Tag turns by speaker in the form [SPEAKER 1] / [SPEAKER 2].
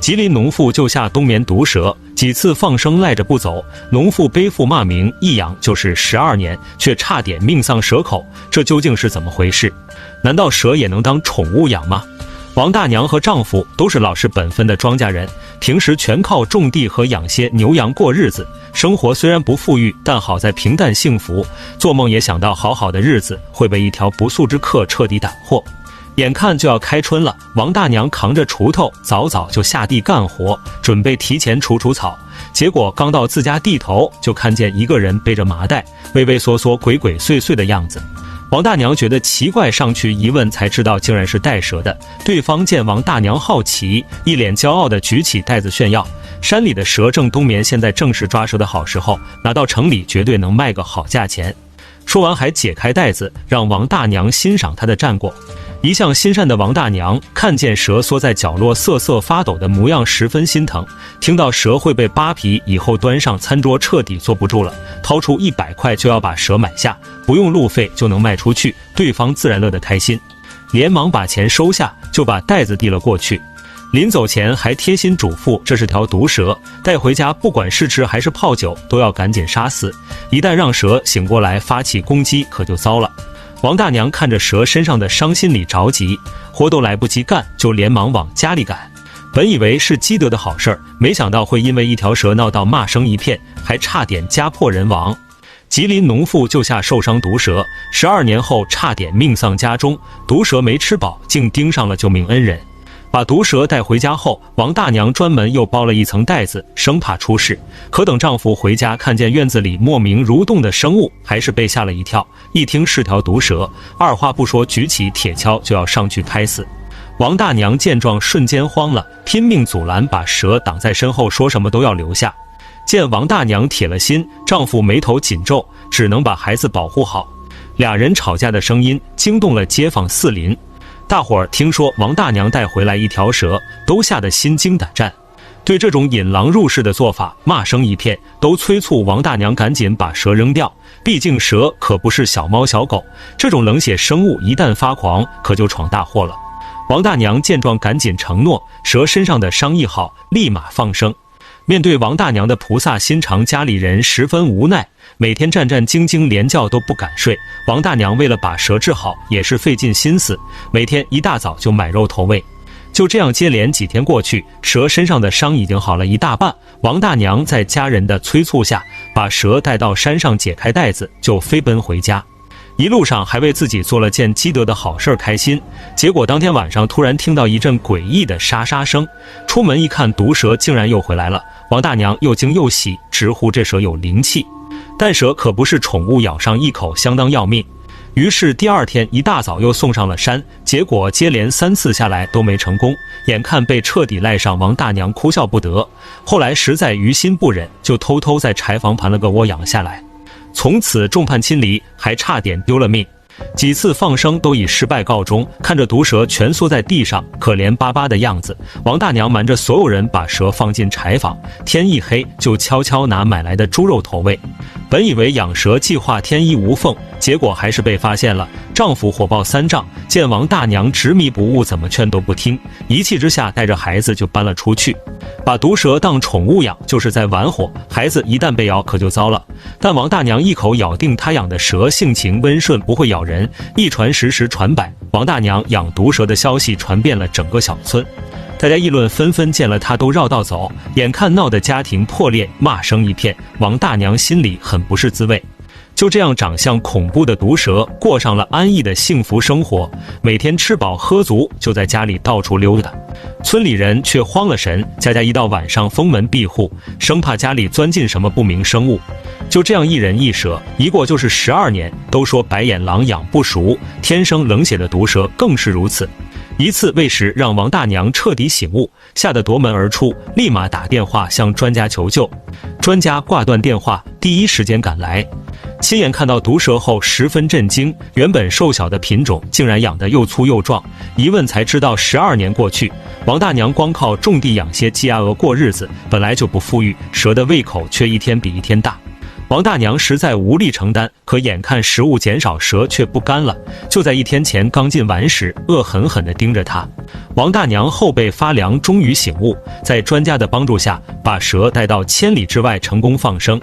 [SPEAKER 1] 吉林农妇救下冬眠毒蛇，几次放生赖着不走，农妇背负骂名，一养就是12年，却差点命丧蛇口，这究竟是怎么回事？难道蛇也能当宠物养吗？王大娘和丈夫都是老实本分的庄稼人，平时全靠种地和养些牛羊过日子，生活虽然不富裕，但好在平淡幸福，做梦也想到好好的日子会被一条不速之客彻底斩获。眼看就要开春了，王大娘扛着锄头早早就下地干活，准备提前除草。结果刚到自家地头，就看见一个人背着麻袋，畏畏缩缩、鬼鬼祟祟的样子。王大娘觉得奇怪，上去一问才知道竟然是带蛇的。对方见王大娘好奇，一脸骄傲地举起袋子炫耀：山里的蛇正冬眠，现在正是抓蛇的好时候，拿到城里绝对能卖个好价钱。说完还解开袋子，让王大娘欣赏她的战果。一向心善的王大娘看见蛇缩在角落瑟瑟发抖的模样，十分心疼。听到蛇会被扒皮，以后端上餐桌彻底坐不住了，掏出100块就要把蛇买下，不用路费就能卖出去，对方自然乐得开心，连忙把钱收下，就把袋子递了过去。临走前还贴心嘱咐，这是条毒蛇，带回家不管是吃还是泡酒都要赶紧杀死，一旦让蛇醒过来发起攻击可就糟了。王大娘看着蛇身上的伤，心里着急，活都来不及干，就连忙往家里赶。本以为是积德的好事儿，没想到会因为一条蛇闹到骂声一片，还差点家破人亡。吉林农妇救下受伤毒蛇，12年后差点命丧家中，毒蛇没吃饱，竟盯上了救命恩人。把毒蛇带回家后，王大娘专门又包了一层袋子，生怕出事。可等丈夫回家，看见院子里莫名蠕动的生物，还是被吓了一跳。一听是条毒蛇，二话不说举起铁锹就要上去拍死。王大娘见状瞬间慌了，拼命阻拦，把蛇挡在身后，说什么都要留下。见王大娘铁了心，丈夫眉头紧皱，只能把孩子保护好。俩人吵架的声音惊动了街坊四邻。大伙儿听说王大娘带回来一条蛇，都吓得心惊胆战，对这种引狼入室的做法骂声一片，都催促王大娘赶紧把蛇扔掉。毕竟蛇可不是小猫小狗，这种冷血生物一旦发狂，可就闯大祸了。王大娘见状赶紧承诺，蛇身上的伤医好，立马放生。面对王大娘的菩萨心肠，家里人十分无奈，每天战战兢兢，连觉都不敢睡。王大娘为了把蛇治好，也是费尽心思，每天一大早就买肉投喂。就这样接连几天过去，蛇身上的伤已经好了一大半。王大娘在家人的催促下，把蛇带到山上，解开袋子就飞奔回家。一路上还为自己做了件积德的好事开心，结果当天晚上突然听到一阵诡异的沙沙声，出门一看，毒蛇竟然又回来了。王大娘又惊又喜，直呼这蛇有灵气，但蛇可不是宠物，咬上一口相当要命。于是第二天一大早又送上了山，结果接连3次下来都没成功，眼看被彻底赖上，王大娘哭笑不得。后来实在于心不忍，就偷偷在柴房盘了个窝养下来，从此众叛亲离，还差点丢了命。几次放生都以失败告终，看着毒蛇蜷缩在地上可怜巴巴的样子，王大娘瞒着所有人把蛇放进柴房，天一黑就悄悄拿买来的猪肉投喂。本以为养蛇计划天衣无缝，结果还是被发现了。丈夫火爆3丈，见王大娘执迷不悟，怎么劝都不听，一气之下带着孩子就搬了出去。把毒蛇当宠物养就是在玩火，孩子一旦被咬可就糟了。但王大娘一口咬定她养的蛇性情温顺，不会咬人，一传十，十传百，王大娘养毒蛇的消息传遍了整个小村。大家议论纷纷，见了她都绕道走，眼看闹得家庭破裂，骂声一片，王大娘心里很不是滋味。就这样，长相恐怖的毒蛇过上了安逸的幸福生活，每天吃饱喝足，就在家里到处溜达。村里人却慌了神，家家一到晚上封门闭户，生怕家里钻进什么不明生物。就这样一人一蛇，一过就是12年。都说白眼狼养不熟，天生冷血的毒蛇更是如此。一次喂食让王大娘彻底醒悟，吓得夺门而出，立马打电话向专家求救。专家挂断电话，第一时间赶来，亲眼看到毒蛇后十分震惊，原本瘦小的品种竟然养得又粗又壮。一问才知道12年过去，王大娘光靠种地养些鸡鸭鹅过日子，本来就不富裕，蛇的胃口却一天比一天大。王大娘实在无力承担，可眼看食物减少，蛇却不甘了，就在1天前刚进碗时，恶狠狠地盯着她。王大娘后背发凉，终于醒悟，在专家的帮助下，把蛇带到千里之外成功放生。